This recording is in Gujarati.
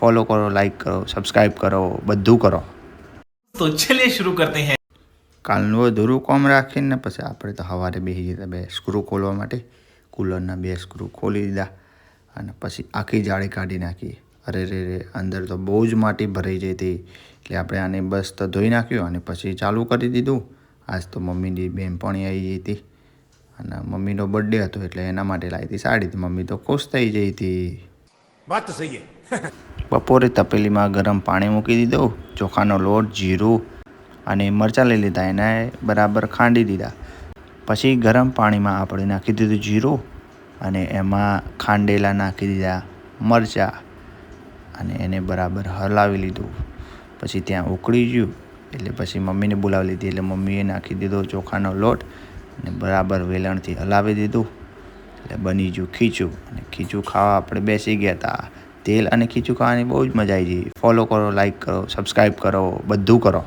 ફોલો કરો, લાઈક કરો, સબસ્ક્રાઈબ કરો, બધું કરો. તો ચલિए शुरू करते हैं. કાલનું અધૂરું કામ રાખીને પછી આપણે તો સવારે બેસી જતા 2 સ્ક્રૂ ખોલવા માટે. કૂલરના 2 સ્ક્રૂ ખોલી દીધા અને પછી આખી જાળી કાઢી નાખી. અરે રે અંદર તો બહુ જ માટી ભરાઈ જઈ હતી, એટલે આપણે આને બસ તો ધોઈ નાખ્યું અને પછી ચાલુ કરી દીધું. આજ તો મમ્મીની બહેનપણી આવી ગઈ હતી અને મમ્મીનો બર્થડે હતો, એટલે એના માટે લાવી હતી સાડી. તો મમ્મી તો ખુશ થઈ જઈ હતી. વાત તો સહી હે. બપોરે તપેલીમાં ગરમ પાણી મૂકી દીધું, ચોખાનો લોટ, જીરું અને મરચાં લઈ લીધા, એને બરાબર ખાંડી દીધા. પછી ગરમ પાણીમાં આપણે નાખી દીધું જીરું અને એમાં ખાંડેલા નાખી દીધા મરચાં અને એને બરાબર હલાવી લીધું. પછી ત્યાં ઉકળી ગયું એટલે પછી મમ્મીને બોલાવી લીધી, એટલે મમ્મીએ નાખી દીધો ચોખાનો લોટ અને બરાબર વેલણથી હલાવી દીધું એટલે બની ગયું ખીચું. અને ખીચું ખાવા આપણે બેસી ગયા હતા. તેલ અને ખીચું ખાવાની બહુ જ મજા આવી ગઈ. ફોલો કરો, લાઈક કરો, સબસ્ક્રાઈબ કરો, બધું કરો.